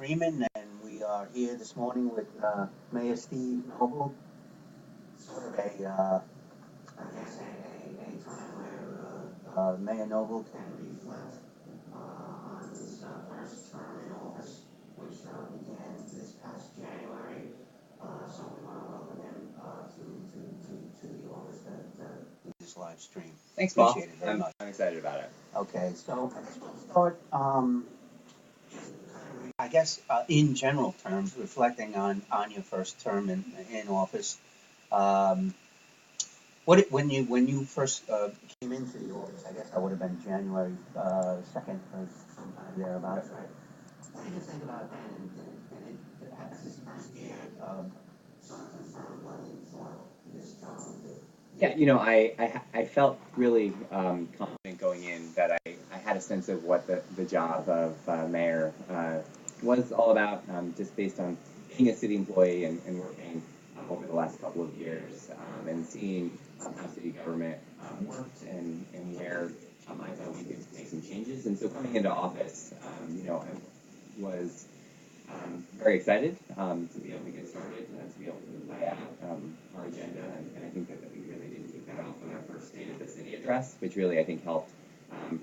Freeman, and we are here this morning with Mayor Steve Noble. Sort of I guess, a time where Mayor Noble can reflect on his first term in office, which began this past January. So we want to welcome him to the office that this live stream. Thanks, Paul. Appreciate it very much. I'm excited about it. Okay, so I just want to start. I guess in general terms, reflecting on your first term in office, um, when you first came into the office, I guess that would have been January 2nd or sometime thereabouts, right? What did you think about then? And as this first year, sort of confirmed what you thought this job would do. Yeah, I felt really confident going in that I had a sense of what the job of mayor was all about, just based on being a city employee and working over the last couple of years, and seeing how city government worked and where I thought we could make some changes. And so coming into office, I was very excited to be able to get started and to be able to lay out our agenda. And I think that we really did kick that off on our first State of the City address, which really I think helped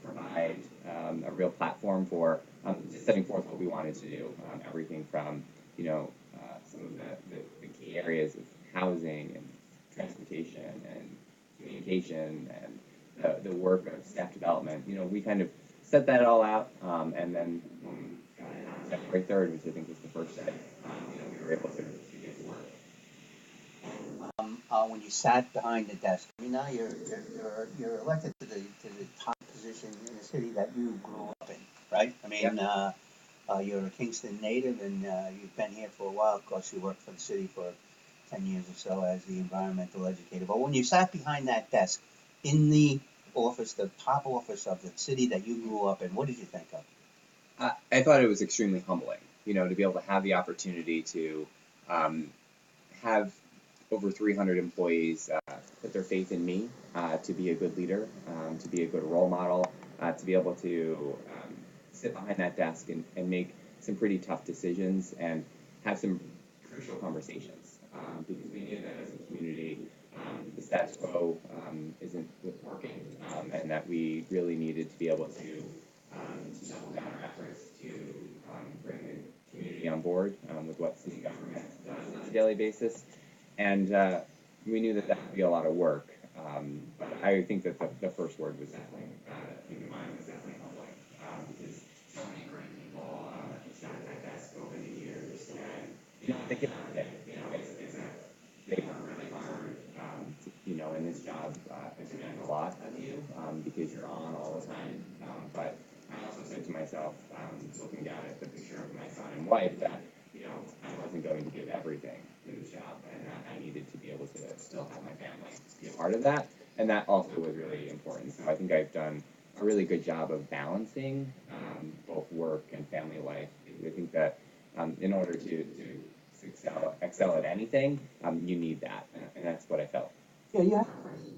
provide a real platform for just setting forth what we wanted to do. Everything from some of the key areas of housing and transportation and communication and the work of staff development. We kind of set that all out, and then February 3rd, which I think was the first day, we were able to get to work. When you sat behind the desk, I mean, now you're elected to the top position in the city that you grew up in, right? I mean, Yep. You're a Kingston native, and you've been here for a while. Of course, you worked for the city for 10 years or so as the environmental educator. But when you sat behind that desk in the office, the top office of the city that you grew up in, what did you think of? I thought it was extremely humbling, to be able to have the opportunity to have over 300 employees put their faith in me to be a good leader, to be a good role model, to be able to sit behind that desk and make some pretty tough decisions and have some crucial conversations, because we knew that as a community, the status quo isn't working, and that we really needed to be able to double down our efforts to bring the community on board with what city government does on a daily basis. And we knew that would be a lot of work. But I think that the first word was definitely, in mind, was definitely humbling, because so many great people have sat at that desk over the years, and they get on it. They work really hard. In this job, it's meant a lot of you because you're on all the time. But I also said to myself, looking down at the picture of my son and wife, that I wasn't going to give everything to this job, and I needed to be able to still have my family be a part of that, and that also was really important. So I think I've done a really good job of balancing both work and family life. I think that in order to excel at anything, you need that, and that's what I felt. Yeah, you have a pretty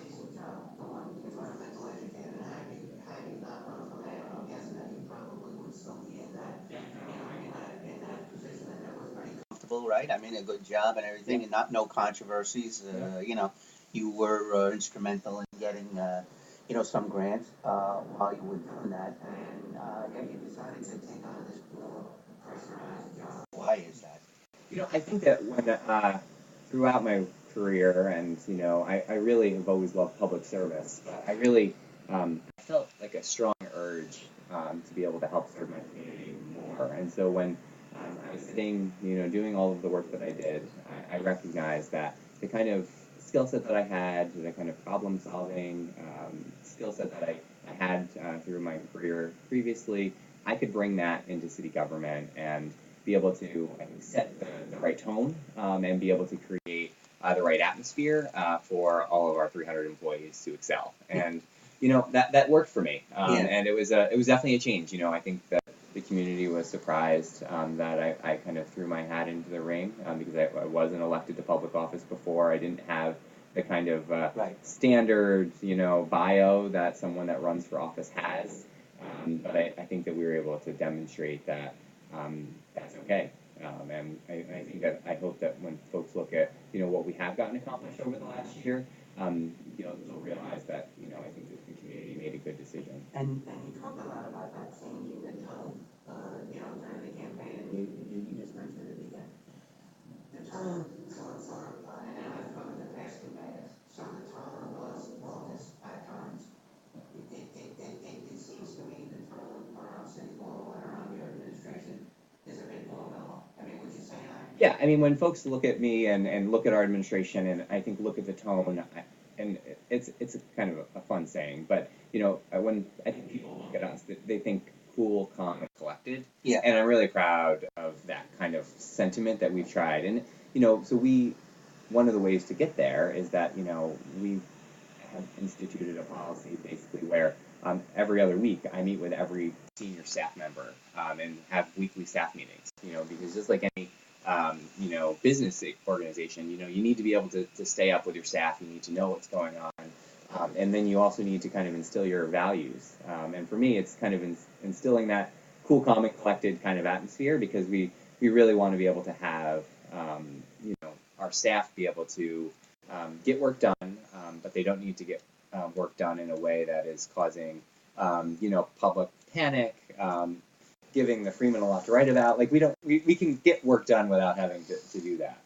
decent job going environmental educator, and had you not run for mayor, I'm guessing that you probably would still be in that position, and that was pretty comfortable, right? I mean, a good job and everything, and no controversies. You were instrumental in getting some grants while you were doing that, and yet you decided to take on this more pressurized job. Why is that? I think that when throughout my career, and I really have always loved public service, but I really felt like a strong urge to be able to help serve my community more. And so when I was sitting, doing all of the work that I did, I recognized that the kind of skill set that I had, the kind of problem solving skill set that I had through my career previously, I could bring that into city government and be able to, I think, set the right tone and be able to create the right atmosphere for all of our 300 employees to excel. And that worked for me, and it was definitely a change. I think that the community was surprised that I kind of threw my hat into the ring because I wasn't elected to public office before. I didn't have the kind of standard bio that someone that runs for office has, but I think that we were able to demonstrate that that's okay. And I think that I hope that when folks look at what we have gotten accomplished over the last year, they'll realize that I think that the community made a good decision. And you talked a lot about that changing the tone, during the campaign. And you just mentioned it again. The tone and now I've spoken to past mayors, so the tone was bogus at times. It seems to me the tone around City Hall and around your administration is a bit more mellow. I mean, would you say that? Yeah, I mean, when folks look at me and look at our administration, and I think look at the tone, and it's a kind of a fun saying, but when I think people look at us, they think cool, calm, and collected. Yeah. And I'm really proud of that kind of sentiment that we've tried. And so one of the ways to get there is that we have instituted a policy basically where every other week I meet with every senior staff member and have weekly staff meetings. Because just like any business organization, you need to be able to stay up with your staff. You need to know what's going on. And then you also need to kind of instill your values. And for me, it's kind of instilling that cool, calm, and collected kind of atmosphere because we really want to be able to have, our staff be able to get work done, but they don't need to get work done in a way that is causing, public panic, giving the Freeman a lot to write about. Like we can get work done without having to do that.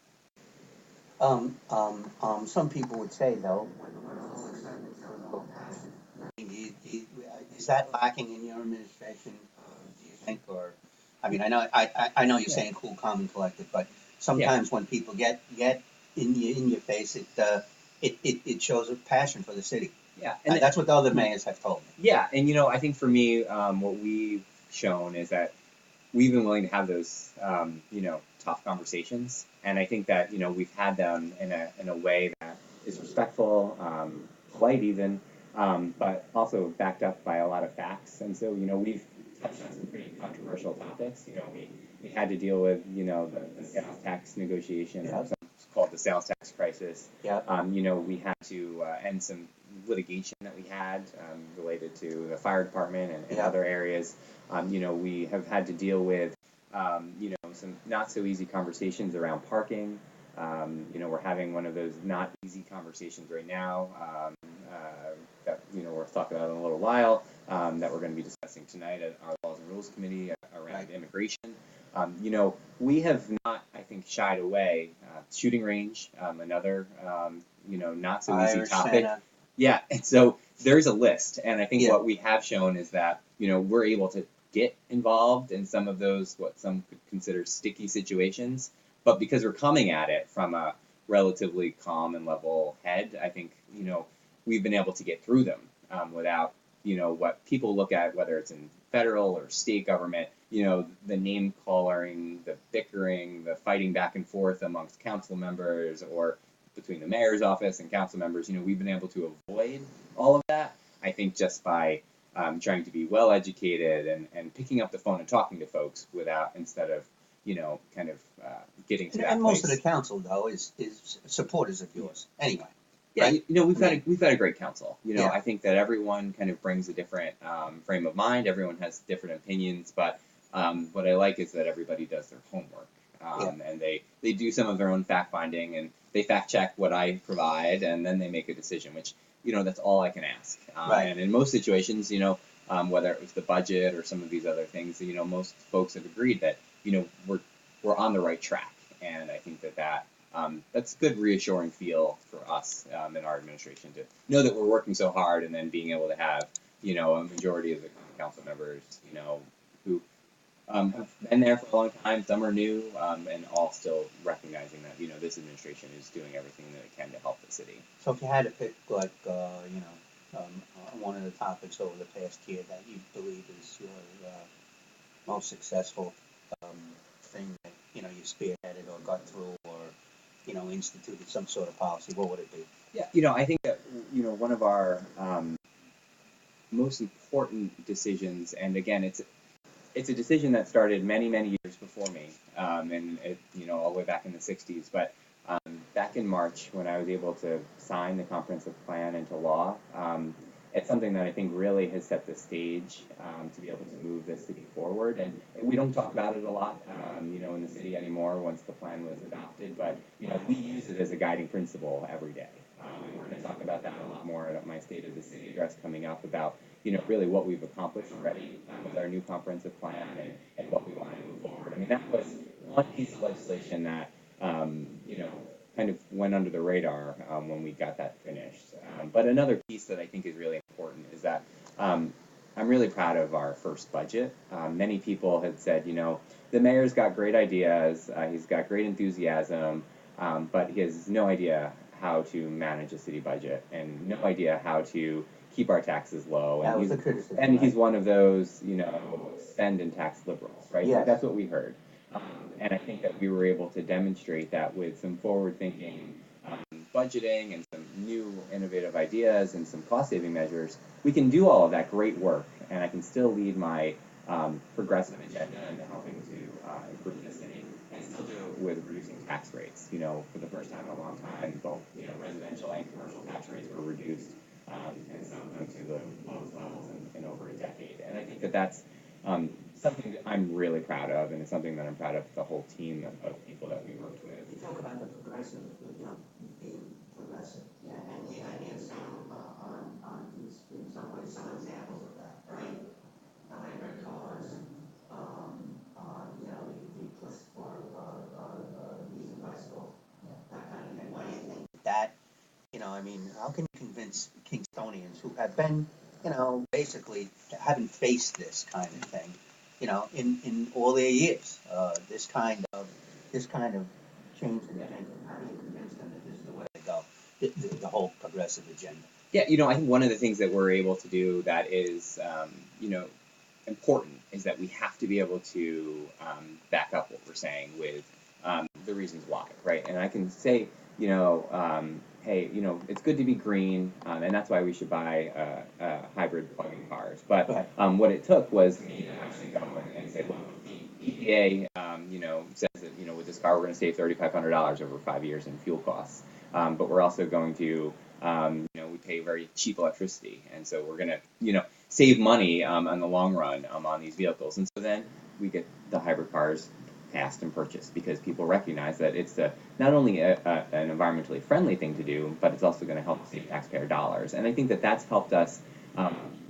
Some people would say though, is that lacking in your administration? Do you think, or I mean, I know you're saying cool, calm, and collected, but sometimes when people get in your face, it shows a passion for the city. Yeah, and that's what the other mayors have told me. Yeah, and I think for me, what we've shown is that we've been willing to have those, tough conversations, and I think that we've had them in a way that is respectful, polite even, but also backed up by a lot of facts. And so we've touched on some pretty controversial topics. We had to deal with the sales tax negotiation, it's called the sales tax crisis. Yeah. We had to end some litigation that we had related to the fire department and other areas. We have had to deal with some not so easy conversations around parking. We're having one of those not easy conversations right now that we'll talk about in a little while that we're going to be discussing tonight at our Laws and Rules Committee around immigration. We have not, I think, shied away. Shooting range, another not so easy topic. Santa. Yeah, and so there's a list, and I think what we have shown is that we're able to get involved in some of those what some could consider sticky situations, but because we're coming at it from a relatively calm and level head, I think we've been able to get through them without what people look at, whether it's in federal or state government, the name calling, the bickering, the fighting back and forth amongst council members or between the mayor's office and council members. We've been able to avoid all of that, I think, just by trying to be well educated and picking up the phone and talking to folks instead of kind of getting to that and place. most of the council though is supporters of yours anyway. Yeah, right? we've had a great council. Yeah. I think that everyone kind of brings a different frame of mind. Everyone has different opinions, but what I like is that everybody does their homework, and they do some of their own fact finding, and they fact check what I provide, and then they make a decision, which that's all I can ask. Right. And in most situations, whether it was the budget or some of these other things, most folks have agreed that we're on the right track, and I think that's good reassuring feel for us in our administration to know that we're working so hard, and then being able to have a majority of the council members who have been there for a long time. Some are new, and all still recognizing that this administration is doing everything that it can to help the city. So if you had to pick like one of the topics over the past year that you believe is your most successful thing that you spearheaded or got through or instituted some sort of policy, what would it be? Yeah, I think that one of our most important decisions, and again, it's a decision that started many years before me, and it all the way back in the 60s. But back in March, when I was able to sign the comprehensive plan into law, it's something that I think really has set the stage to be able to move this city forward. And we don't talk about it a lot, in the city anymore once the plan was adopted, but, we use it as a guiding principle every day. We're going to talk about that a lot more at my State of the City address coming up about, really what we've accomplished already with our new comprehensive plan and what we want to move forward. I mean, that was one piece of legislation that, kind of went under the radar when we got that finished. But another piece that I think is really important is that I'm really proud of our first budget. Many people had said, the mayor's got great ideas, he's got great enthusiasm, but he has no idea how to manage a city budget and no idea how to keep our taxes low. That was the criticism. And he's one of those, spend and tax liberals, right? Yes. That's what we heard. And I think that we were able to demonstrate that with some forward-thinking budgeting and some new innovative ideas and some cost-saving measures, we can do all of that great work, and I can still lead my progressive agenda into helping to improve the city, and still do it with reducing tax rates. For the first time in a long time, both residential and commercial tax rates were reduced, and some of them to the lowest levels in over a decade. And I think that that's something that I'm really proud of, and it's something that I'm proud of the whole team of people that we worked with. You talk about the progressive, being progressive, yeah, and the ideas on in some ways, some examples of that, right? The hybrid cars, the push for using bicycles, that kind of thing. What do you think? That, how can you convince Kingstonians who have been, basically haven't faced this kind of thing, in all their years, this kind of change in agenda? How do you convince them that this is the way to go? The whole progressive agenda. Yeah, I think one of the things that we're able to do that is, important is that we have to be able to back up what we're saying with the reasons why, right? And I can say, hey, it's good to be green, and that's why we should buy hybrid plug-in cars. But what it took was me to actually go and say, look, the EPA, says that, with this car we're going to save $3,500 over 5 years in fuel costs. But we're also going to, we pay very cheap electricity, and so we're going to, save money on the long run on these vehicles. And so then we get the hybrid cars passed and purchased because people recognize that it's not only an environmentally friendly thing to do, but it's also going to help save taxpayer dollars. And I think that that's helped us,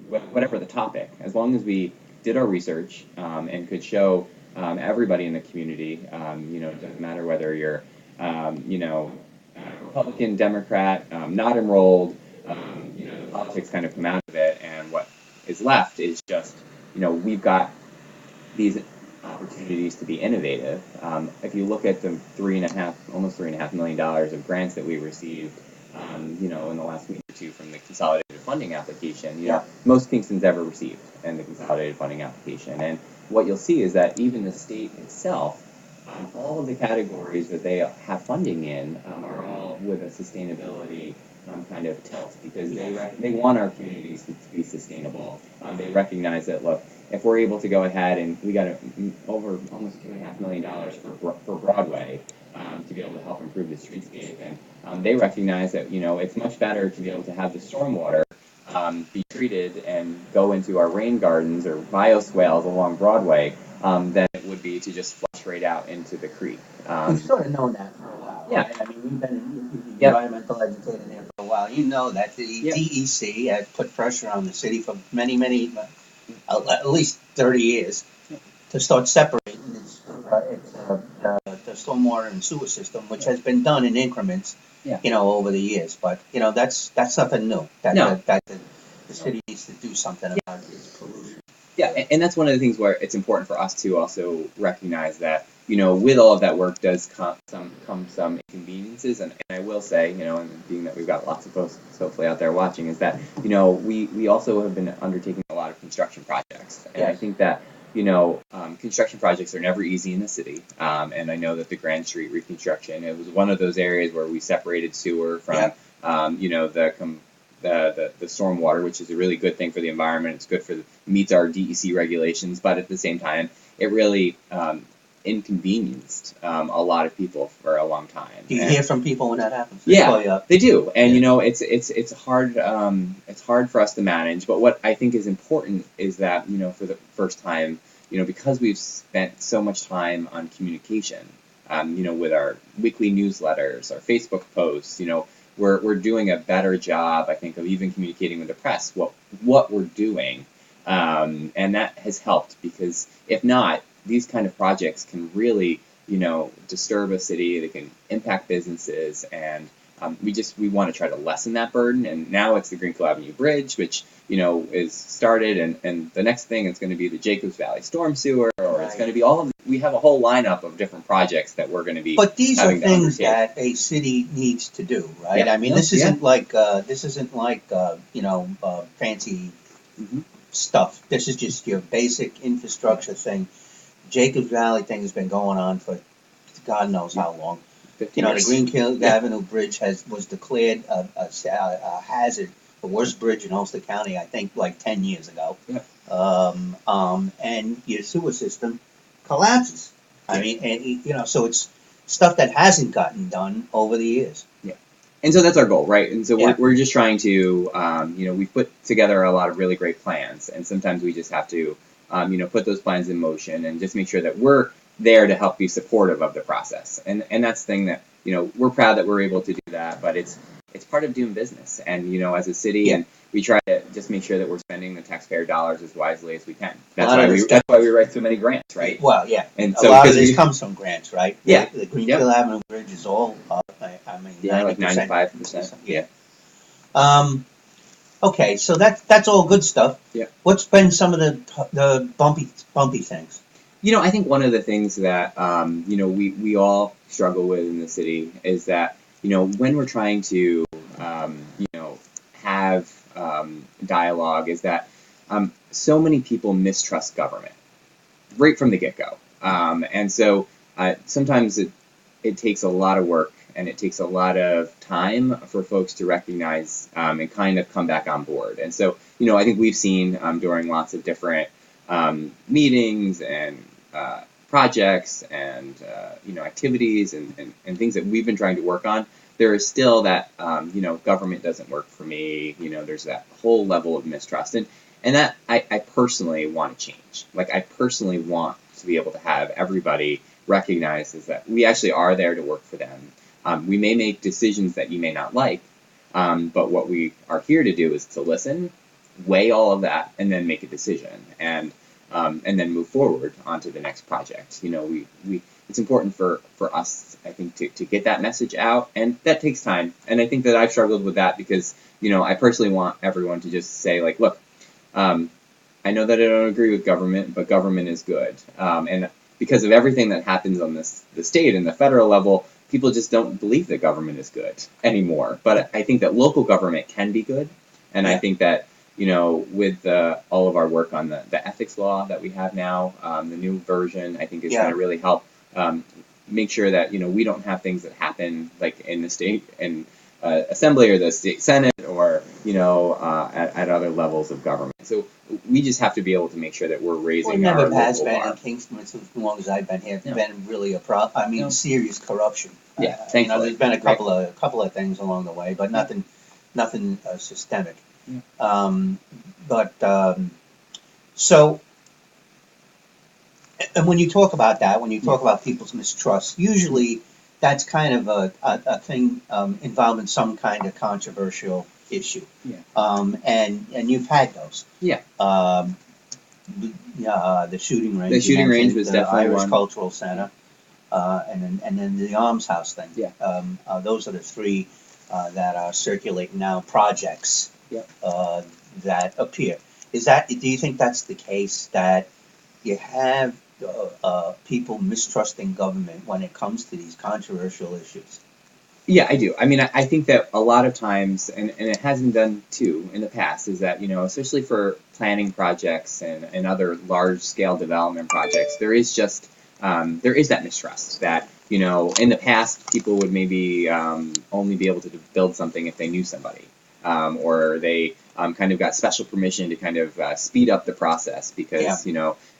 whatever the topic, as long as we did our research and could show everybody in the community, it doesn't matter whether you're, Republican, Democrat, not enrolled, the politics kind of come out of it, and what is left is just, we've got these opportunities to be innovative. If you look at the almost $3.5 million of grants that we received, in the last week or two from the consolidated funding application, most Kingston's ever received in the consolidated funding application. And what you'll see is that even the state itself, all of the categories that they have funding in are all with a sustainability kind of tilt, because they want our communities to be sustainable. They recognize that, look, if we're able to go ahead and we got over almost $2.5 million for Broadway to be able to help improve the streetscape, and they recognize that it's much better to be able to have the stormwater be treated and go into our rain gardens or bioswales along Broadway than it would be to just flush right out into the creek. We've sort of known that for a while. Yeah. Right? I mean, we've been environmental educator there for a while. You know that the DEC has put pressure on the city for many, at least 30 years to start separating the stormwater and sewer system, which has been done in increments, over the years. But, that's nothing new. That the city needs to do something about its pollution. Yeah, and that's one of the things where it's important for us to also recognize that, with all of that work does come some inconveniences. And I will say, and being that we've got lots of folks hopefully out there watching, is that, we also have been undertaking a lot of construction projects. And I think that, construction projects are never easy in the city. And I know that the Grand Street reconstruction, it was one of those areas where we separated sewer from, the stormwater, which is a really good thing for the environment. It's good meets our DEC regulations, but at the same time, it really inconvenienced a lot of people for a long time. Do you And- hear from people when that happens? Yeah, they do, and Yeah. you know, it's hard. It's hard for us to manage. But what I think is important is that, you know, for the first time, you know, because we've spent so much time on communication, you know, with our weekly newsletters, our Facebook posts, you know, we're doing a better job, I think, of even communicating with the press what we're doing, and that has helped, because if not, these kind of projects can really, you know, disturb a city. They can impact businesses, and we want to try to lessen that burden. And now it's the Greenfield Avenue Bridge, which, you know, is started, and the next thing is going to be the Jacobs Valley Storm Sewer, or it's going to be all of. We have a whole lineup of different projects that we're going to be. But these are having to things undertake. that a city needs to do, right? Yeah. I mean, No, this yeah. isn't like you know, fancy Mhm. stuff. This is just your basic infrastructure thing. Jacobs Valley thing has been going on for God knows how long. 50 You know, the years. Greenfield Yeah. Avenue Bridge was declared a hazard, the worst bridge in Ulster County, I think, like 10 years ago. Yeah. And your sewer system collapses. I Yeah. mean, and you know, so it's stuff that hasn't gotten done over the years. And so that's our goal, right? And so Yeah. we're just trying to, you know, we put together a lot of really great plans, and sometimes we just have to, you know, put those plans in motion and just make sure that we're there to help be supportive of the process. And that's the thing that, you know, we're proud that we're able to do that, but it's part of doing business. And, you know, as a city, Yeah. and we try to just make sure that we're spending the taxpayer dollars as wisely as we can. That's lot why of we this that's why we write so many grants, right? Well, yeah. And A so lot of because this we, comes from grants, right? Yeah. The Greenfield Avenue Bridge is all up. I mean, yeah, like 90%. 95%. Yeah. Okay, so that's all good stuff. Yeah. What's been some of the bumpy things? You know, I think one of the things that, you know, we all struggle with in the city is that, you know, when we're trying to, you know, have dialogue, is that so many people mistrust government right from the get-go. And so sometimes it takes a lot of work, and it takes a lot of time for folks to recognize and kind of come back on board. And so, you know, I think we've seen during lots of different meetings and projects and you know, activities and things that we've been trying to work on, there is still that you know, government doesn't work for me. You know, there's that whole level of mistrust, and that I personally want to change. Like, I personally want to be able to have everybody recognize is that we actually are there to work for them. We may make decisions that you may not like, but what we are here to do is to listen, weigh all of that, and then make a decision, and then move forward onto the next project. You know, we it's important for us, I think, to get that message out, and that takes time. And I think that I've struggled with that because, you know, I personally want everyone to just say, like, look, I know that I don't agree with government, but government is good. And because of everything that happens on the state and the federal level, people just don't believe that government is good anymore. But I think that local government can be good, and I think that, you know, with all of our work on the ethics law that we have now, the new version, I think is going to really help make sure that, you know, we don't have things that happen like in the state and assembly or the state senate or, you know, at other levels of government. So we just have to be able to make sure that we're raising our Never has local been bar. in Kingston as long as I've been here. No. Been really a problem. I mean, No. serious corruption. Yeah, you know, thankfully. there's been a couple of things along the way, but nothing systemic. Yeah. So, and when you talk about that, when you talk about people's mistrust, usually that's kind of a thing involving some kind of controversial issue. Yeah. And you've had those. Yeah. The shooting range. The shooting you range mentioned, was the definitely Irish one. Cultural Center, and then the Arms House thing. Yeah. Those are the three that are circulating now, projects that appear. Do you think that's the case, that you have people mistrusting government when it comes to these controversial issues? Yeah, I do. I mean, I think that a lot of times, and it hasn't done too in the past, is that, you know, especially for planning projects and other large-scale development projects, there is just there is that mistrust that, you know, in the past people would maybe only be able to build something if they knew somebody. or they kind of got special permission to kind of speed up the process because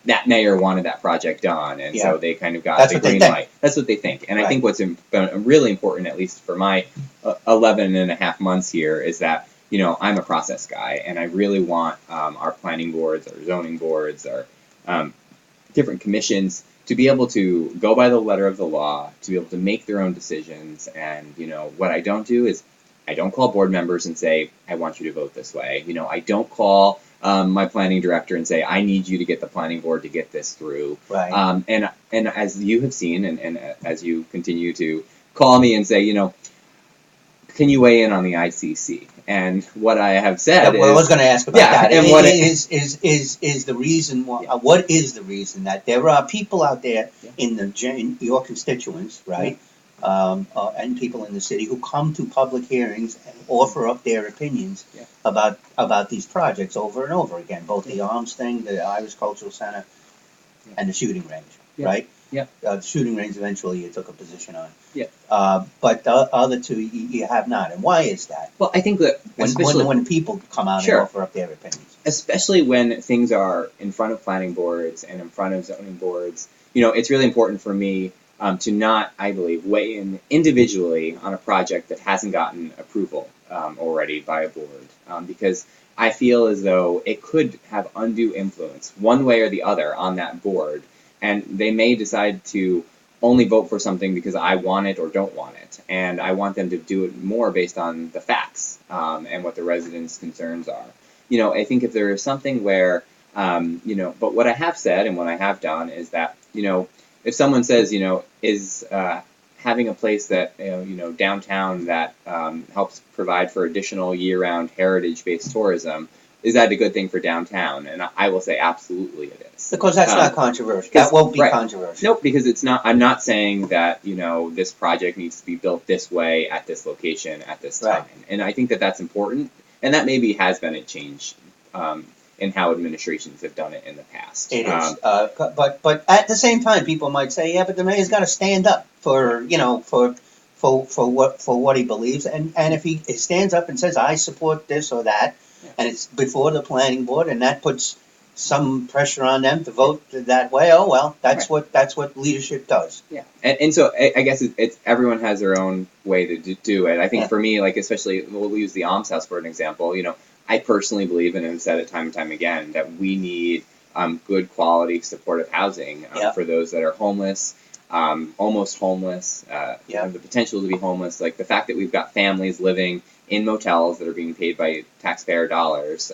that mayor wanted that project done, and so they kind of got the green light. That's what they think. And I think what's really important, at least for my 11 and a half months here, is that I'm a process guy, and I really want our planning boards, our zoning boards, our different commissions to be able to go by the letter of the law, to be able to make their own decisions. And what I don't do is I don't call board members and say, I want you to vote this way. I don't call my planning director and say, I need you to get the planning board to get this through. Right. And as you have seen, and as you continue to call me and say, can you weigh in on the ICC? And what I have said I was going to ask about that. And is the reason what is the reason that there are people out there in your constituents, right? And people in the city who come to public hearings and offer up their opinions about these projects over and over again, both the arms thing, the Irish Cultural Center, and the shooting range, right? Yeah. The shooting range eventually you took a position on. Yeah. But the other two you have not. And why is that? Well, I think that when people come out and offer up their opinions. Especially when things are in front of planning boards and in front of zoning boards, it's really important for me to not, I believe, weigh in individually on a project that hasn't gotten approval already by a board, because I feel as though it could have undue influence one way or the other on that board, and they may decide to only vote for something because I want it or don't want it, and I want them to do it more based on the facts and what the residents' concerns are. I think if there is something where, but what I have said and what I have done is that, if someone says, is having a place that, downtown that helps provide for additional year-round heritage-based tourism, is that a good thing for downtown? And I will say absolutely it is. Because that's not controversial. That won't be controversial. Nope, because it's not. I'm not saying that this project needs to be built this way at this location at this time. And I think that that's important, and that maybe has been a change in how administrations have done it in the past. It is, but at the same time, people might say, yeah, but the mayor's got to stand up for what he believes, and if he stands up and says, I support this or that, and it's before the planning board, and that puts some pressure on them to vote that way. Oh well, that's what leadership does. Yeah, and so I guess it's everyone has their own way to do it. I think for me, like especially we'll use the Alms House for an example. I personally believe, and have said it time and time again, that we need good quality supportive housing for those that are homeless, almost homeless, have the potential to be homeless. Like the fact that we've got families living in motels that are being paid by taxpayer dollars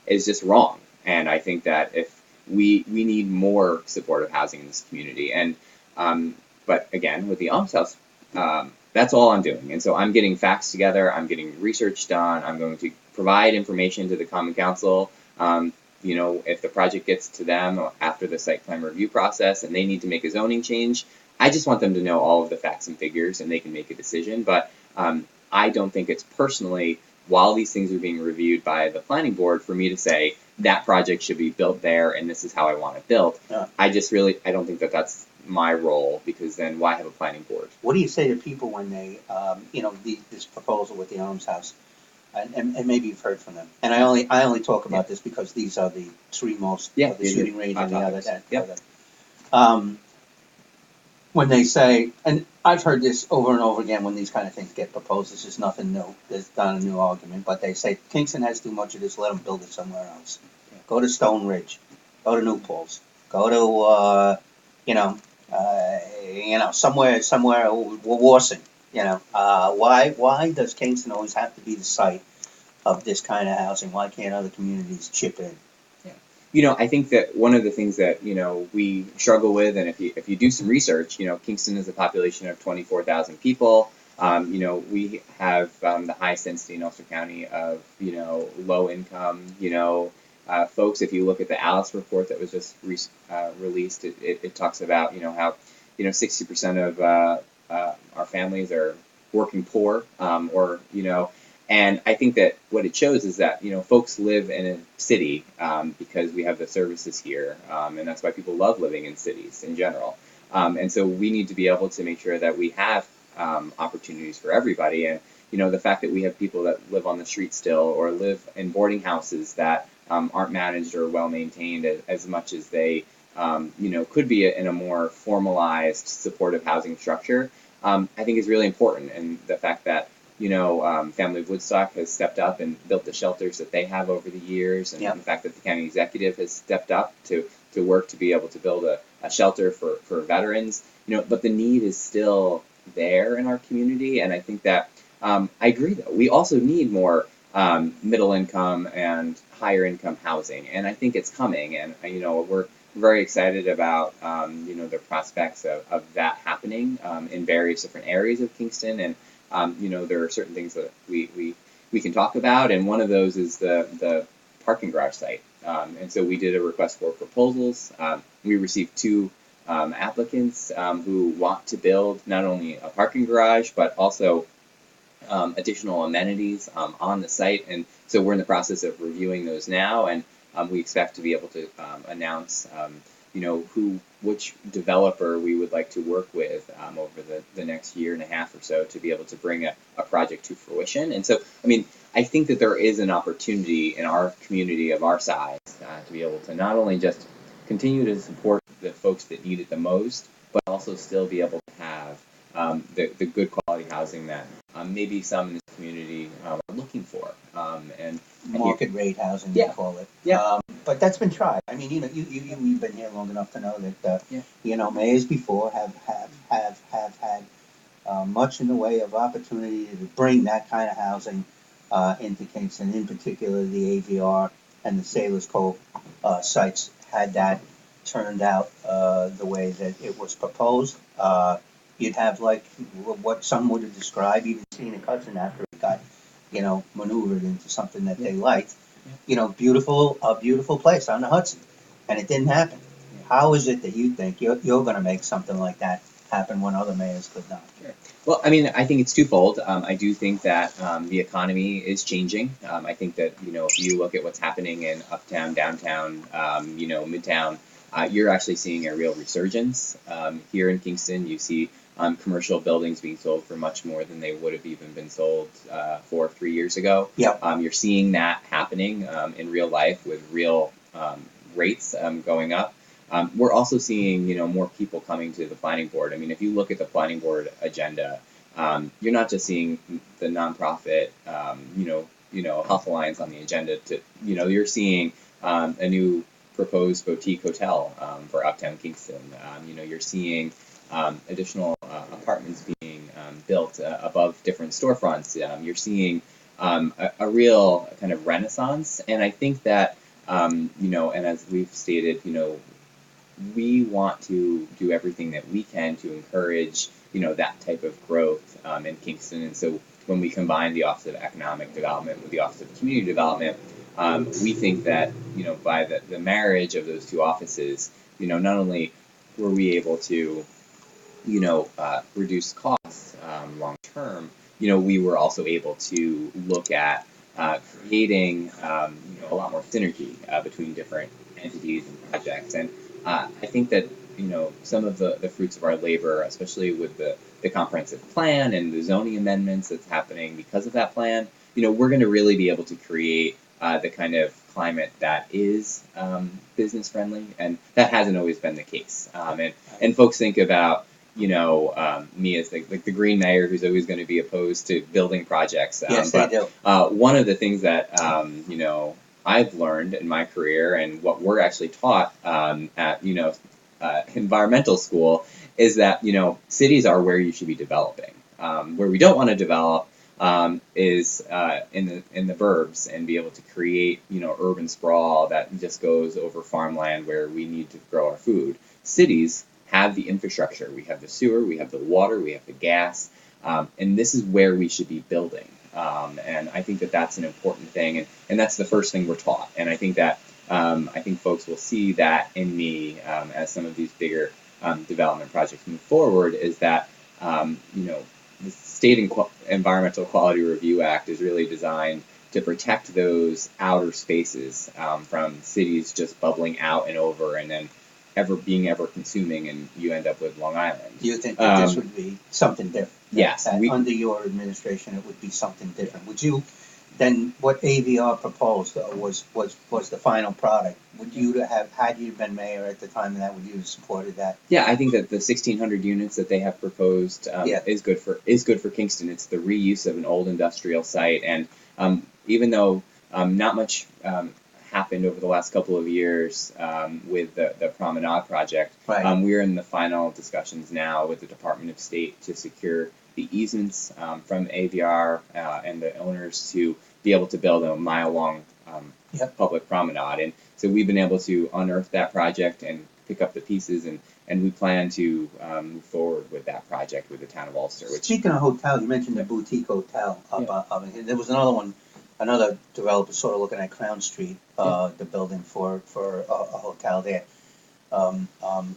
is just wrong. And I think that if we need more supportive housing in this community. And but again, with the Alms House, that's all I'm doing. And so I'm getting facts together. I'm getting research done. I'm going to provide information to the Common Council. If the project gets to them after the site plan review process and they need to make a zoning change, I just want them to know all of the facts and figures and they can make a decision. But I don't think it's personally, while these things are being reviewed by the planning board, for me to say that project should be built there and this is how I want it built. I don't think that that's my role, because then why have a planning board? What do you say to people when they, this proposal with the Alms House, and maybe you've heard from them, and I only talk about this because these are the three most of the shooting range and the other. When they say, and I've heard this over and over again when these kind of things get proposed, this is nothing new, there's not a new argument, but they say Kingston has too much of this, let them build it somewhere else. Go to Stone Ridge, go to New Paltz, go to somewhere Warson. Why does Kingston always have to be the site of this kind of housing? Why can't other communities chip in? I think that one of the things that we struggle with, and if you do some research, Kingston is a population of 24,000 people. We have the highest density in Ulster County of low income folks. If you look at the Alice report that was just released, it talks about how 60% of our families are working poor, and I think that what it shows is that folks live in a city because we have the services here, and that's why people love living in cities in general. And so we need to be able to make sure that we have opportunities for everybody. And the fact that we have people that live on the street still or live in boarding houses that aren't managed or well maintained as much as they could be in a more formalized supportive housing structure, I think is really important. And the fact that Family of Woodstock has stepped up and built the shelters that they have over the years, and the fact that the county executive has stepped up to work to be able to build a shelter for veterans, but the need is still there in our community, and I think that I agree, though. We also need more middle income and higher income housing, and I think it's coming, and we're very excited about the prospects of that happening in various different areas of Kingston, and there are certain things that we can talk about, and one of those is the parking garage site. And so we did a request for proposals. We received two applicants who want to build not only a parking garage, but also additional amenities on the site. And so we're in the process of reviewing those now, and we expect to be able to announce which developer we would like to work with over the next year and a half or so to be able to bring a project to fruition. And so, I think that there is an opportunity in our community of our size to be able to not only just continue to support the folks that need it the most, but also still be able to have the good quality housing that maybe some in this community are looking for. And market rate housing, Yeah. we call it. Yeah. But that's been tried. You've been here long enough to know that mayors before have had much in the way of opportunity to bring that kind of housing into Kingston. In particular, the AVR and the Sailors Cove sites had that turned out the way that it was proposed. You'd have like what some would have described, even seeing a cousin after it got maneuvered into something that they liked. A beautiful place on the Hudson, and it didn't happen. How is it that you think you're going to make something like that happen when other mayors could not? Sure. Well, I think it's twofold. I do think that the economy is changing. I think that if you look at what's happening in uptown, downtown, midtown, you're actually seeing a real resurgence. Here in Kingston, you see commercial buildings being sold for much more than they would have even been sold 4 or 3 years ago. You're seeing that happening in real life with real rates going up. We're also seeing, more people coming to the planning board. If you look at the planning board agenda, you're not just seeing the nonprofit, Health Alliance on the agenda. You're seeing a new proposed boutique hotel for Uptown Kingston. You're seeing additional apartments being built above different storefronts. You're seeing a real kind of renaissance, and I think that and as we've stated, we want to do everything that we can to encourage that type of growth in Kingston. And so when we combine the Office of Economic Development with the Office of Community Development, we think that by the marriage of those two offices, not only were we able to reduce costs long term, we were also able to look at creating a lot more synergy between different entities and projects. And I think that some of the fruits of our labor, especially with the comprehensive plan and the zoning amendments that's happening because of that plan, we're going to really be able to create the kind of climate that is business friendly, and that hasn't always been the case. And folks think about me as the green mayor who's always going to be opposed to building projects. Yes, but they do. One of the things that I've learned in my career, and what we're actually taught at environmental school, is that cities are where you should be developing. Where we don't want to develop is in the burbs, and be able to create urban sprawl that just goes over farmland where we need to grow our food. Cities have the infrastructure. We have the sewer, we have the water, we have the gas, and this is where we should be building. And I think that that's an important thing, and that's the first thing we're taught. And I think that I think folks will see that in me as some of these bigger development projects move forward. Is that the State Environmental Quality Review Act is really designed to protect those outer spaces from cities just bubbling out and over, and then ever consuming, and you end up with Long Island. Do you think that this would be something different? Yes. Under your administration, it would be something different. Would you, then what AVR proposed was the final product? Would you have, had you been mayor at the time of that, would you have supported that? Yeah, I think that the 1,600 units that they have proposed is good for Kingston. It's the reuse of an old industrial site, and even though not much happened over the last couple of years with the Promenade project, Right. We're in the final discussions now with the Department of State to secure the easements from AVR and the owners to be able to build a mile-long public promenade. And so we've been able to unearth that project and pick up the pieces, and we plan to move forward with that project with the town of Ulster. Speaking of hotel, you mentioned the boutique hotel. There was another one, another developer sort of looking at Crown Street, the building for a hotel there.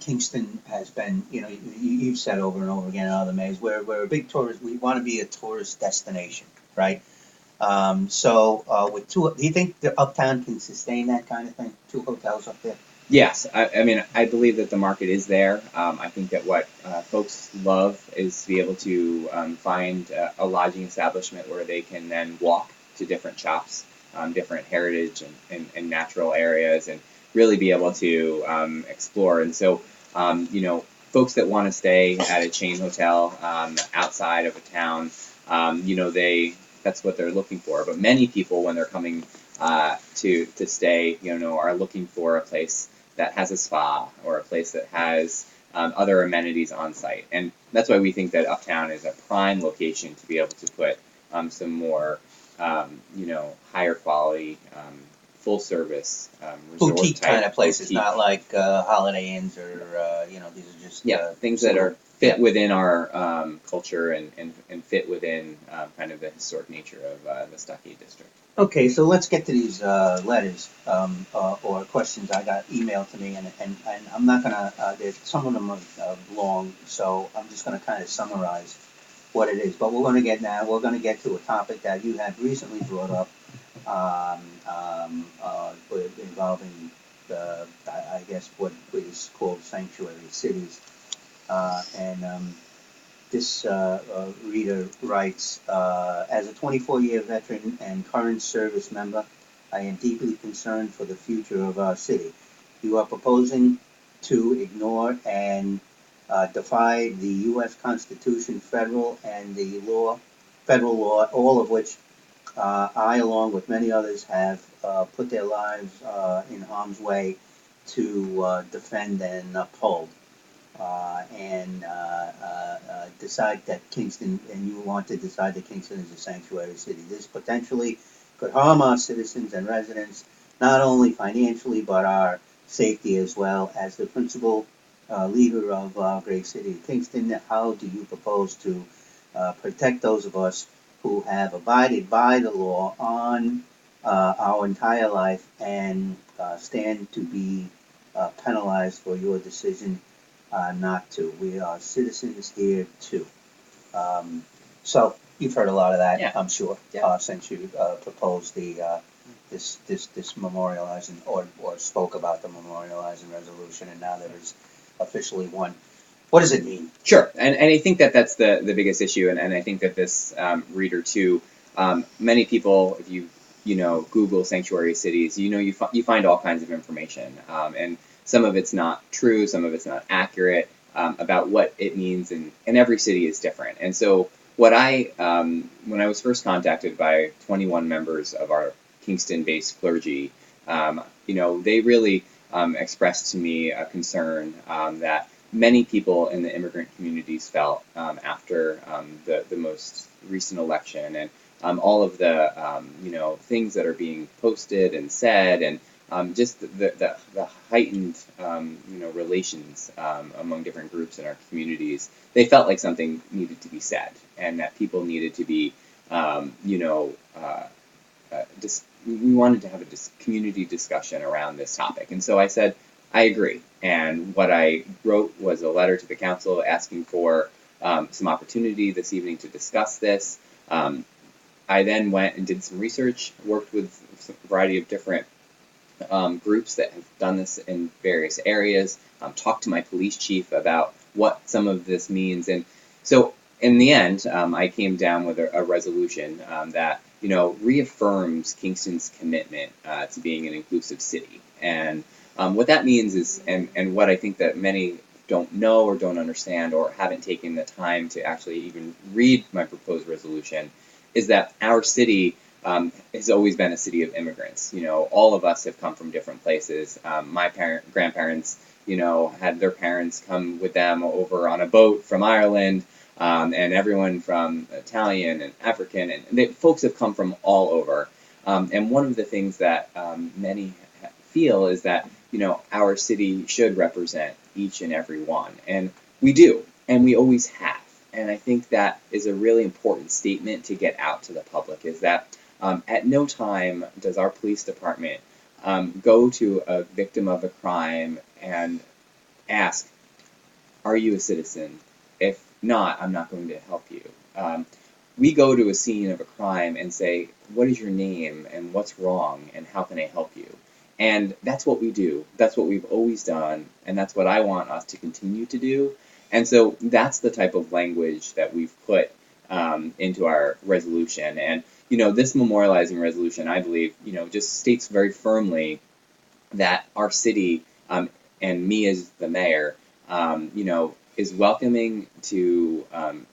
Kingston has been, you've said over and over again in other mayors, we're a big tourist, we want to be a tourist destination, right? With two, do you think the Uptown can sustain that kind of thing? 2 hotels up there? Yes, I mean, I believe that the market is there. I think that what folks love is to be able to find a lodging establishment where they can then walk to different shops, different heritage and natural areas, and really be able to explore. And so, folks that want to stay at a chain hotel outside of a town, that's what they're looking for. But many people, when they're coming to stay, are looking for a place that has a spa or a place that has other amenities on site. And that's why we think that Uptown is a prime location to be able to put some more, higher quality, full service resort boutique type kind of places, boutique. not like Holiday Inns or these are just things that are fit within our culture and fit within kind of the historic nature of the Stockade District. Okay, so let's get to these letters or questions I got emailed to me, and I'm not gonna. Some of them are long, so I'm just gonna kind of summarize what it is. But we're gonna get to a topic that you have recently brought up, involving I guess what is called sanctuary cities, and this reader writes, as a 24-year veteran and current service member, I am deeply concerned for the future of our city. You are proposing to ignore and defy the U.S. Constitution, federal law, all of which I, along with many others, have put their lives in harm's way to defend and uphold. And decide that Kingston, and you want to decide that Kingston is a sanctuary city. This potentially could harm our citizens and residents, not only financially, but our safety as well. As the principal leader of our great city of Kingston, how do you propose to protect those of us who have abided by the law on our entire life and stand to be penalized for your decision not to? We are citizens here too. So you've heard a lot of that, I'm sure, since you proposed this memorializing or spoke about the memorializing resolution, and now there is officially one. What does it mean? Sure, and I think that that's the biggest issue, and I think that this reader too. Many people, if you Google sanctuary cities, you find all kinds of information, and some of it's not true, some of it's not accurate about what it means, and every city is different. And so what when I was first contacted by 21 members of our Kingston-based clergy, they really expressed to me a concern that many people in the immigrant communities felt after the most recent election, and all of the things that are being posted and said, and just the heightened relations among different groups in our communities. They felt like something needed to be said, and that people needed to be we wanted to have a community discussion around this topic. And so I said, I agree. And what I wrote was a letter to the council asking for some opportunity this evening to discuss this. I then went and did some research, worked with a variety of different groups that have done this in various areas, talked to my police chief about what some of this means. And so in the end, I came down with a resolution that, reaffirms Kingston's commitment to being an inclusive city. And what that means is, and what I think that many don't know or don't understand or haven't taken the time to actually even read my proposed resolution, is that our city has always been a city of immigrants. All of us have come from different places. My grandparents, had their parents come with them over on a boat from Ireland, and everyone from Italian and African, and folks have come from all over. And one of the things that many feel is that, our city should represent each and every one. And we do, and we always have. And I think that is a really important statement to get out to the public, is that at no time does our police department go to a victim of a crime and ask, are you a citizen? If not, I'm not going to help you. We go to a scene of a crime and say, what is your name and what's wrong and how can I help you? And that's what we do. That's what we've always done, and that's what I want us to continue to do. And so that's the type of language that we've put into our resolution. And, this memorializing resolution, I believe, just states very firmly that our city, and me as the mayor, is welcoming to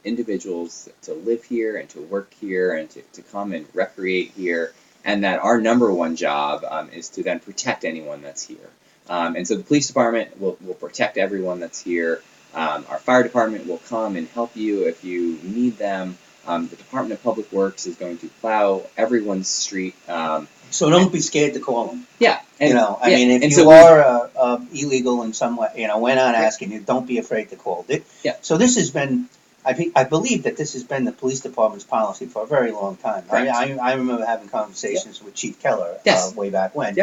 individuals to live here and to work here and to come and recreate here, and that our number one job is to then protect anyone that's here. And so the police department will protect everyone that's here. Our fire department will come and help you if you need them. The Department of Public Works is going to plow everyone's street. So don't be scared to call them. Yeah. I mean, if and you so are illegal in some way, we're not asking you, don't be afraid to call. Yeah. So this has been, I believe that this has been the police department's policy for a very long time. I remember having conversations with Chief Keller way back when,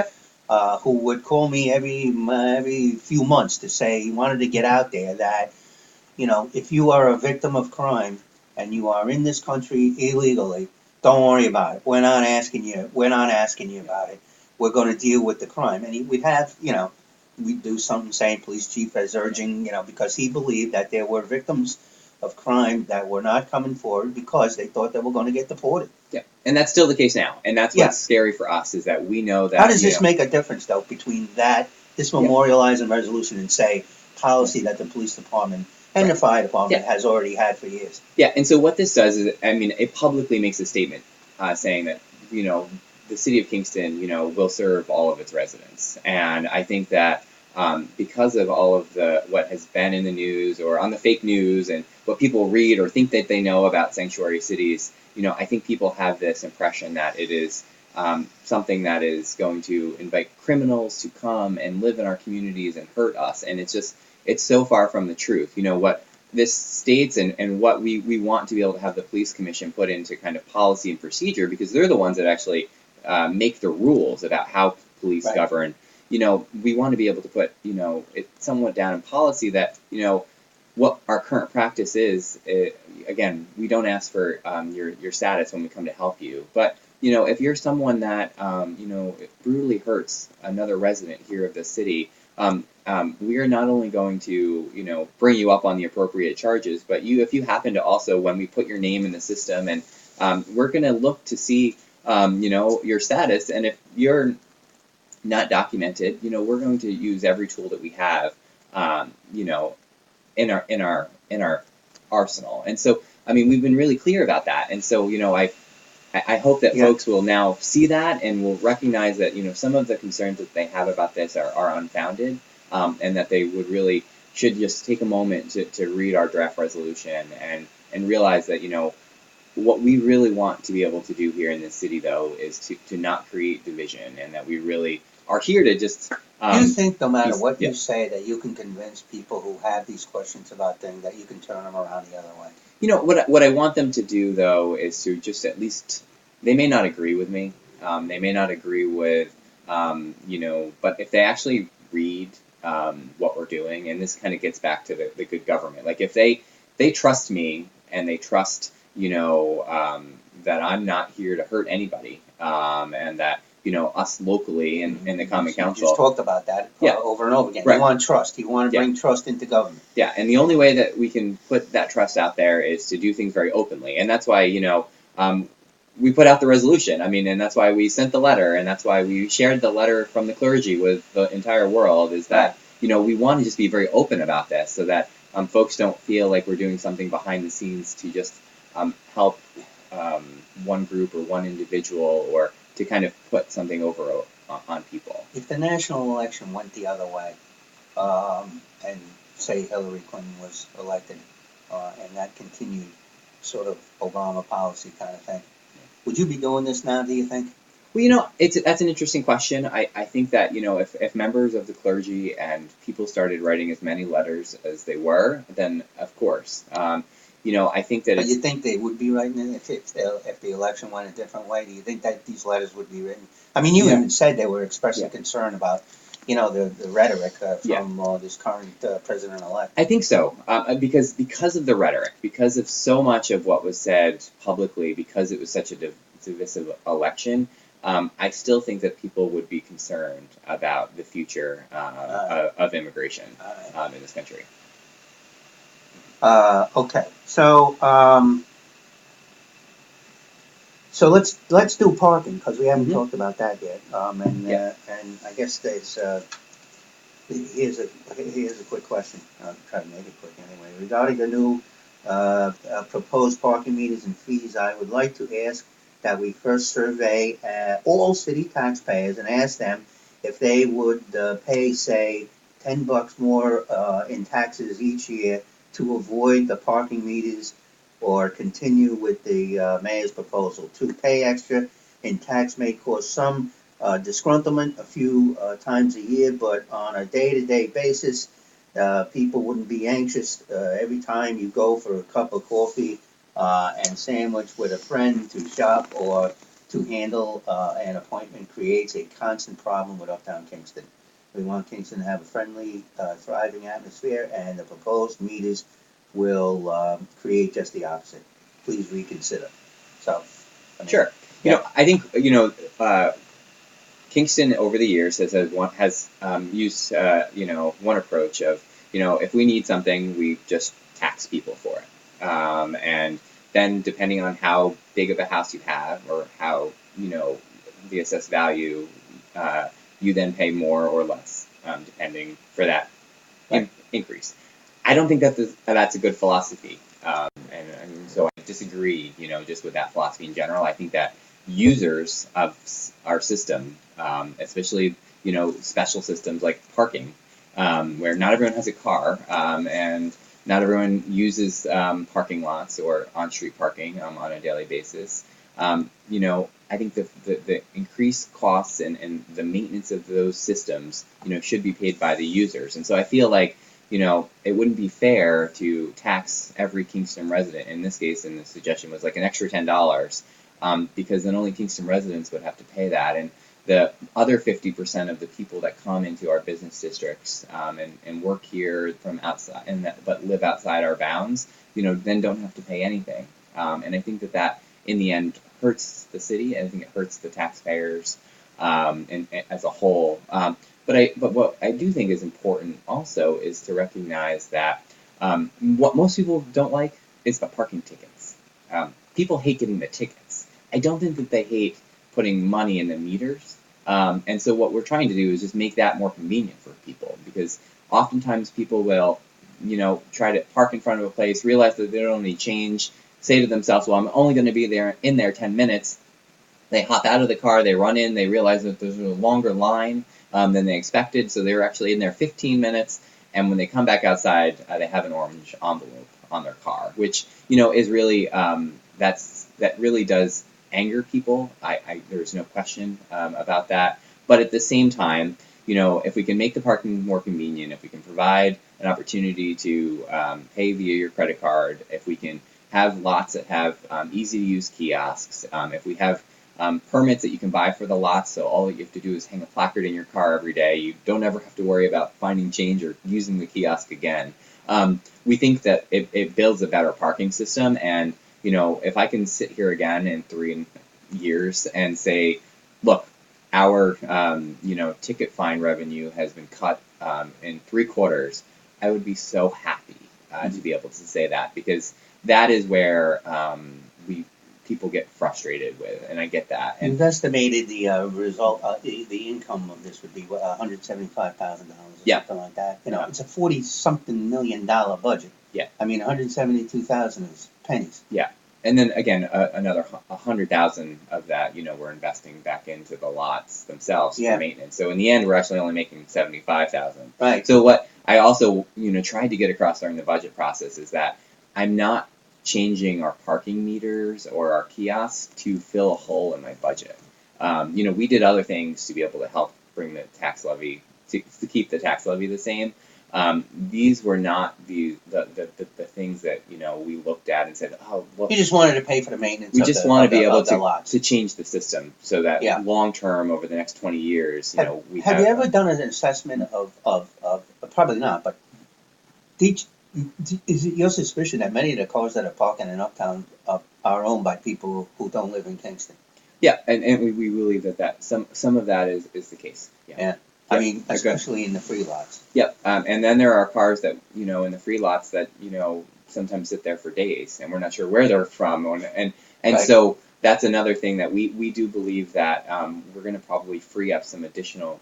who would call me every few months to say he wanted to get out there that, if you are a victim of crime and you are in this country illegally, don't worry about it. We're not asking you about it. We're going to deal with the crime. And we'd have, we'd do something saying police chief as urging, because he believed that there were victims of crime that were not coming forward because they thought they were going to get deported. Yeah, and that's still the case now. And that's what's scary for us, is that we know that. How does this make a difference, though, between this memorializing resolution and, say, policy that the police department and the fire department has already had for years? Yeah, and so what this does is, it publicly makes a statement saying that, the city of Kingston, will serve all of its residents. And I think that because of all of what has been in the news or on the fake news and what people read or think that they know about sanctuary cities, I think people have this impression that it is something that is going to invite criminals to come and live in our communities and hurt us. And it's so far from the truth. What this states and what we want to be able to have the police commission put into kind of policy and procedure, because they're the ones that actually make the rules about how police govern. We want to be able to put, it somewhat down in policy that, what our current practice is. Again, we don't ask for your status when we come to help you. But, if you're someone that, brutally hurts another resident here of the city, we are not only going to, bring you up on the appropriate charges, but if you happen to also, when we put your name in the system, and we're going to look to see, your status, and if you're not documented, we're going to use every tool that we have, in our arsenal. And so, we've been really clear about that. And so, I hope that folks will now see that and will recognize that, some of the concerns that they have about this are unfounded, and that they should just take a moment to read our draft resolution and realize that, what we really want to be able to do here in this city, though, is to not create division, and that we really are here to just... Do you think no matter what you say that you can convince people who have these questions about things that you can turn them around the other way? What I want them to do, though, is to just at least... They may not agree with me. They may not agree with, but if they actually read what we're doing, and this kind of gets back to the good government. Like, if they trust me and they trust, that I'm not here to hurt anybody, and that, us locally in the Common You Council. just talked about that over and over again. Right. You want trust. You want to bring trust into government. Yeah, and the only way that we can put that trust out there is to do things very openly, and that's why we put out the resolution. I mean, and that's why we sent the letter, and that's why we shared the letter from the clergy with the entire world. Is that we want to just be very open about this, so that folks don't feel like we're doing something behind the scenes to just help one group or one individual, or to kind of put something over on people. If the national election went the other way, and say Hillary Clinton was elected, and that continued sort of Obama policy kind of thing, would you be doing this now, do you think? Well, that's an interesting question. I think that, if members of the clergy and people started writing as many letters as they were, then of course. I think that. But you think they would be writing it if the election went a different way? Do you think that these letters would be written? I mean, you even said they were expressing concern about, the rhetoric from this current president-elect. I think so, because of the rhetoric, because of so much of what was said publicly, because it was such a divisive election. I still think that people would be concerned about the future of immigration in this country. Okay, so let's do parking, because we haven't talked about that yet. And I guess here's a quick question. I'll try to make it quick anyway. Regarding the new proposed parking meters and fees, I would like to ask that we first survey all city taxpayers and ask them if they would pay, say, $10 more in taxes each year to avoid the parking meters, or continue with the mayor's proposal. To pay extra in tax may cause some disgruntlement a few times a year, but on a day-to-day basis, people wouldn't be anxious every time you go for a cup of coffee and sandwich with a friend to shop or to handle an appointment creates a constant problem with Uptown Kingston. We want Kingston to have a friendly, thriving atmosphere, and the proposed meters will create just the opposite. Please reconsider. So, sure. I think Kingston over the years has used one approach of if we need something, we just tax people for it, and then depending on how big of a house you have or how the assessed value, you then pay more or less depending for that increase. I don't think that's a good philosophy, and so I disagree just with that philosophy in general. I think that users of our system, especially special systems like parking, where not everyone has a car, and not everyone uses parking lots or on-street parking on a daily basis. I think the increased costs and the maintenance of those systems should be paid by the users, and so I feel like it wouldn't be fair to tax every Kingston resident. In this case, and the suggestion was like an extra $10, because then only Kingston residents would have to pay that, and the other 50% of the people that come into our business districts and work here from outside, but live outside our bounds, then don't have to pay anything. And I think that in the end hurts the city, and I think it hurts the taxpayers and as a whole. But what I do think is important also is to recognize that what most people don't like is the parking tickets. People hate getting the tickets. I don't think that they hate putting money in the meters. And so what we're trying to do is just make that more convenient for people, because oftentimes people will, try to park in front of a place, realize that they don't need change, say to themselves, well, I'm only going to be in there 10 minutes. They hop out of the car, they run in, they realize that there's a longer line than they expected, so they were actually in there 15 minutes, and when they come back outside, they have an orange envelope on their car, which, is really, that really does anger people. There's no question about that. But at the same time, if we can make the parking more convenient, if we can provide an opportunity to pay via your credit card, if we can have lots that have easy-to-use kiosks, if we have permits that you can buy for the lots, so all you have to do is hang a placard in your car every day. You don't ever have to worry about finding change or using the kiosk again. We think that it builds a better parking system, and if I can sit here again in 3 years and say, look, our ticket fine revenue has been cut in 3/4, I would be so happy to be able to say that, because that is where we people get frustrated with, and I get that. And You've estimated the result, the income of this would be $175,000 or Yeah. something like that. You know, Yeah. it's a $40-something million budget. Yeah. I mean, 172,000 is pennies. And then again, another 100,000 of that, we're investing back into the lots themselves Yeah. for maintenance. So in the end, we're actually only making 75,000. Right. So what I also, tried to get across during the budget process is that I'm not changing our parking meters or our kiosks to fill a hole in my budget. We did other things to be able to help bring the tax levy to keep the tax levy the same. These were not the things that we looked at and said, oh, look. You just wanted to pay for the maintenance. We of just the, want of to be the, able of the lots. to change the system so that Yeah. long term, over the next 20 years, we Have you ever done an assessment of probably not, but is it your suspicion that many of the cars that are parking in Uptown are owned by people who don't live in Kingston? Yeah, and we believe that some of that is the case. Yeah. I mean, especially in the free lots. Yep. And then there are cars that, in the free lots that, sometimes sit there for days, and we're not sure where they're from. And Right. so that's another thing that we do believe that we're going to probably free up some additional,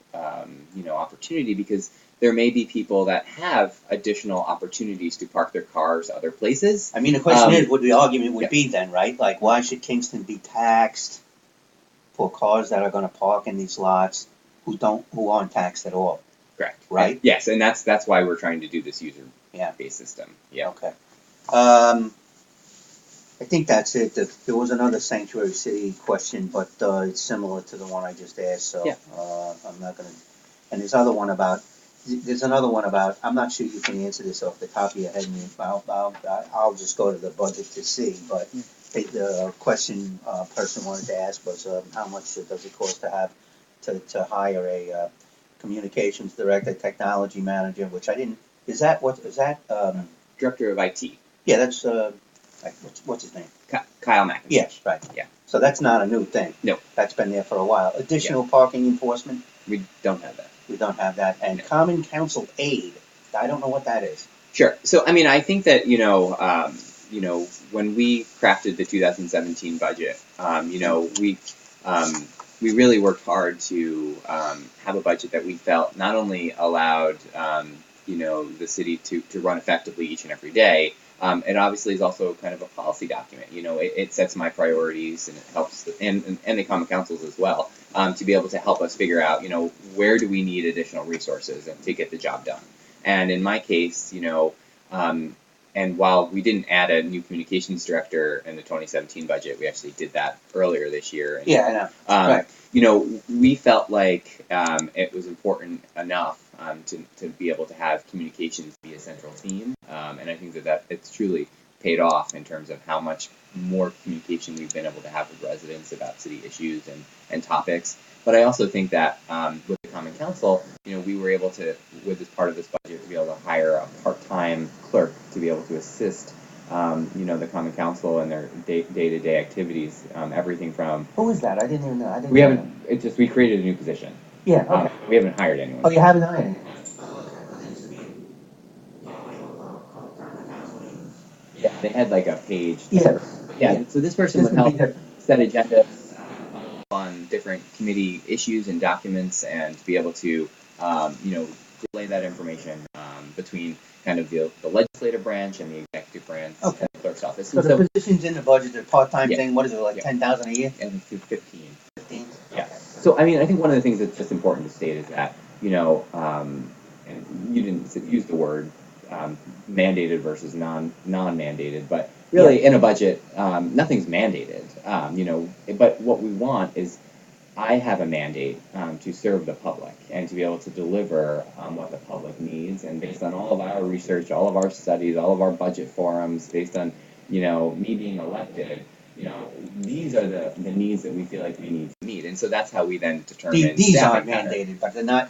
opportunity, because there may be people that have additional opportunities to park their cars other places. I mean, the question is, what the argument would be then, right? Like, why should Kingston be taxed for cars that are going to park in these lots who aren't taxed at all? Correct. Right? Yes, and that's why we're trying to do this user-based system. Yeah. Okay. I think that's it. There was another Sanctuary City question, but it's similar to the one I just asked, so Yeah. I'm not going to. And there's another one about. I'm not sure you can answer this off the top of your head, and I'll just go to the budget to see. But the question person wanted to ask was, how much does it cost to have to hire a communications director, technology manager? Which I didn't. Is that what is that? Director of IT. Yeah, that's what's his name? Kyle McIntosh. Yes, right. Yeah. So that's not a new thing. No. That's been there for a while. Additional parking enforcement, We don't have that. we don't have that. And No. common council aid, I don't know what that is. Sure. So, I mean, I think that, when we crafted the 2017 budget, we really worked hard to have a budget that we felt not only allowed, the city to run effectively each and every day. It obviously is also kind of a policy document. It sets my priorities, and it helps, and the common councils as well, to be able to help us figure out, where do we need additional resources and to get the job done. And in my case, and while we didn't add a new communications director in the 2017 budget, we actually did that earlier this year. And, Yeah, I know. Right. We felt like it was important enough to be able to have communications be a central theme, and I think that it's truly paid off in terms of how much more communication we've been able to have with residents about city issues and topics. But I also think that with the Common Council, we were able to, with as part of this budget, to be able to hire a part-time clerk to be able to assist, the Common Council and their day-to-day activities. Everything from Who is that? I didn't even know. we haven't. It's just we created a new position. Yeah, okay. We haven't hired anyone. Oh, you haven't hired anyone? Yeah, they had like a page. Yeah. Yeah. So this person would This would help be different. set agendas on different committee issues and documents, and to be able to, relay that information between kind of the legislative branch and the executive branch Okay. and the clerk's office. So the position's in the budget, the part-time Yeah. thing, what is it, like Yeah. 10,000 a year? and to 15. 15? Yeah. So, I mean, I think one of the things that's just important to state is that, and you didn't use the word mandated versus non-mandated, but really in a budget, nothing's mandated. But what we want is I have a mandate to serve the public and to be able to deliver what the public needs. And based on all of our research, all of our studies, all of our budget forums, based on, me being elected, these are the needs that we feel like we need to meet. And so that's how we then determine These aren't staffing patterns. mandated, but they're not,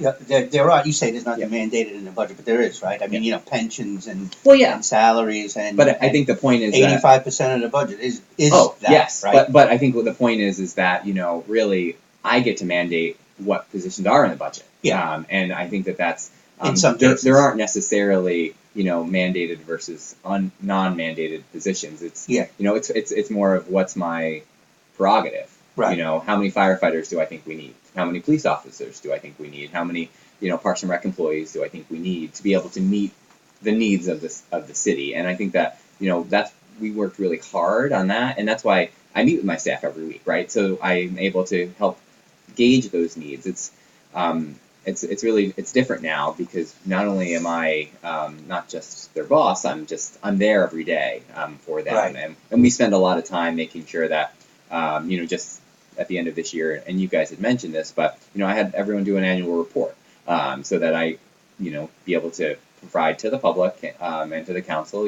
there are, you say there's nothing Yeah. mandated in the budget, but there is, right? I mean, pensions and Well, yeah. and salaries and. But I think the point is that 85% of the budget is oh that, yes, right? but I think what the point is that really I get to mandate what positions are in the budget. Yeah. And I think that that's In some there, cases. there aren't necessarily mandated versus non-mandated positions. It's Yeah. it's more of what's my prerogative. Right. How many firefighters do I think we need? How many police officers do I think we need? How many Parks and Rec employees do I think we need to be able to meet the needs of the city? And I think that that's we worked really hard on that, and that's why I meet with my staff every week, right? So I'm able to help gauge those needs. It's really different now because not only am I not just their boss, I'm there every day for them, Right. and we spend a lot of time making sure that just at the end of this year, and you guys had mentioned this, but I had everyone do an annual report so that I be able to provide to the public and to the council,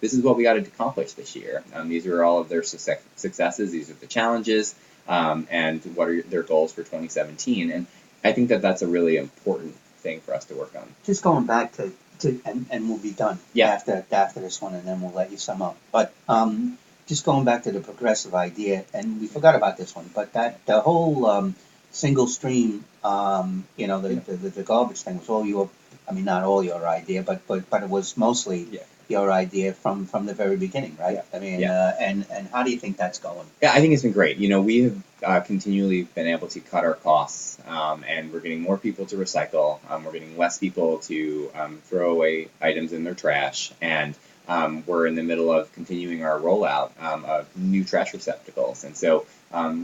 this is what we got to accomplish this year. These are all of their successes. These are the challenges, and what are their goals for 2017. And I think that that's a really important thing for us to work on. Just going back to and we'll be done after this one, and then we'll let you sum up. But just going back to the progressive idea, and we forgot about this one, but that the whole single stream, the garbage thing was all your, I mean, not all your idea, but it was mostly your idea from the very beginning, right? Yeah. I mean, and how do you think that's going? Yeah, I think it's been great. We have continually been able to cut our costs, and we're getting more people to recycle. We're getting less people to throw away items in their trash, and we're in the middle of continuing our rollout of new trash receptacles. And so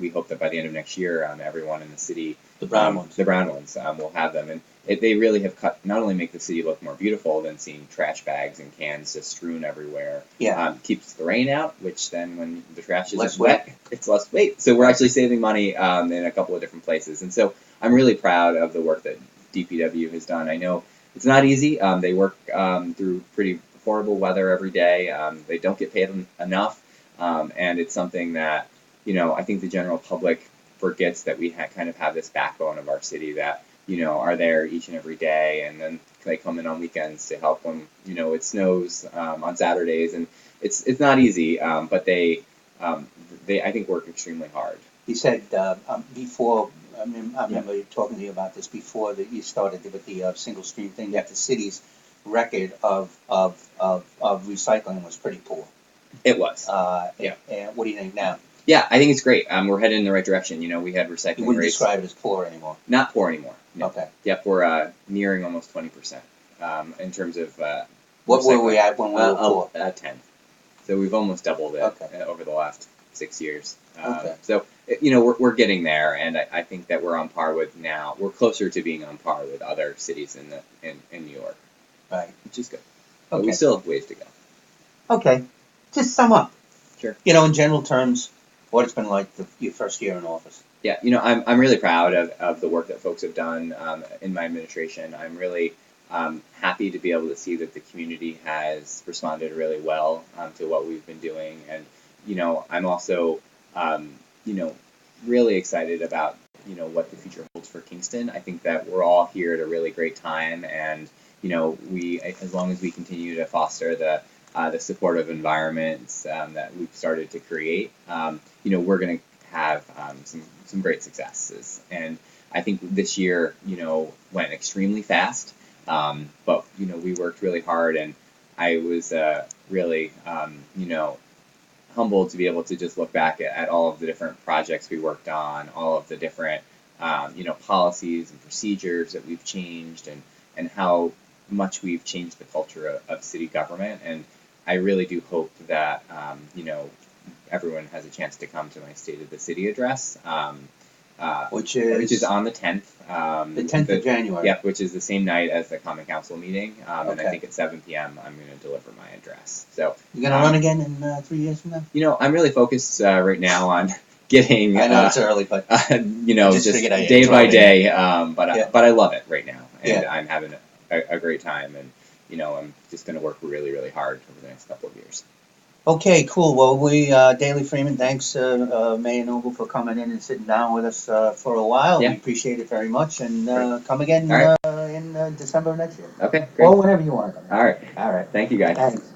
we hope that by the end of next year, everyone in the city, The brown ones, will have them. And they really have not only make the city look more beautiful than seeing trash bags and cans just strewn everywhere. Yeah. Keeps the rain out, which then when the trash is less wet, it's less weight. So we're actually saving money in a couple of different places. And so I'm really proud of the work that DPW has done. I know it's not easy. They work through pretty horrible weather every day. They don't get paid enough, and it's something that I think the general public forgets that we kind of have this backbone of our city that are there each and every day, and then they come in on weekends to help when it snows on Saturdays, and it's not easy, but they I think work extremely hard. You said before. I mean, I remember talking to you about this before that you started with the single stream thing. That the city's record of recycling was pretty poor. It was. And what do you think now? Yeah, I think it's great. We're headed in the right direction. We had recycling You wouldn't rates. describe it as poor anymore. Not poor anymore. No. Okay. Yep, we're nearing almost 20% in terms of. What were we at when we were poor? 10. So we've almost doubled it over the last 6 years. Okay. So we're getting there, and I think that we're on par with now. We're closer to being on par with other cities in New York. Right. Which is good. Okay. But we still have ways to go. Okay. Just sum up. Sure. In general terms, what it's been like your first year in office. Yeah, I'm really proud of the work that folks have done in my administration. I'm really happy to be able to see that the community has responded really well to what we've been doing, and I'm also really excited about what the future holds for Kingston. I think that we're all here at a really great time, and we, as long as we continue to foster the supportive environments that we've started to create, we're going to have some great successes. And I think this year, went extremely fast, but we worked really hard, and I was really, humbled to be able to just look back at all of the different projects we worked on, all of the different, policies and procedures that we've changed, and how much we've changed the culture of city government. And I really do hope that, everyone has a chance to come to my State of the City address, which is on the 10th. The 10th of January. Yep, which is the same night as the Common Council meeting, and I Okay. think at 7 p.m. I'm going to deliver my address. So You're going to run again in 3 years from now? I'm really focused right now on getting. I know it's early, but just figured I'd day throw by it in. day. Yeah. But I love it right now, and Yeah. I'm having a great time, and I'm just going to work really, really hard over the next couple of years. Okay, cool. Well, Daley Freeman, thanks, Mayor Noble, for coming in and sitting down with us for a while. Yeah. We appreciate it very much, and come again All right. in December of next year. Okay, great. Or whenever you want to come in. All right. All right. Thank you, guys. Thanks.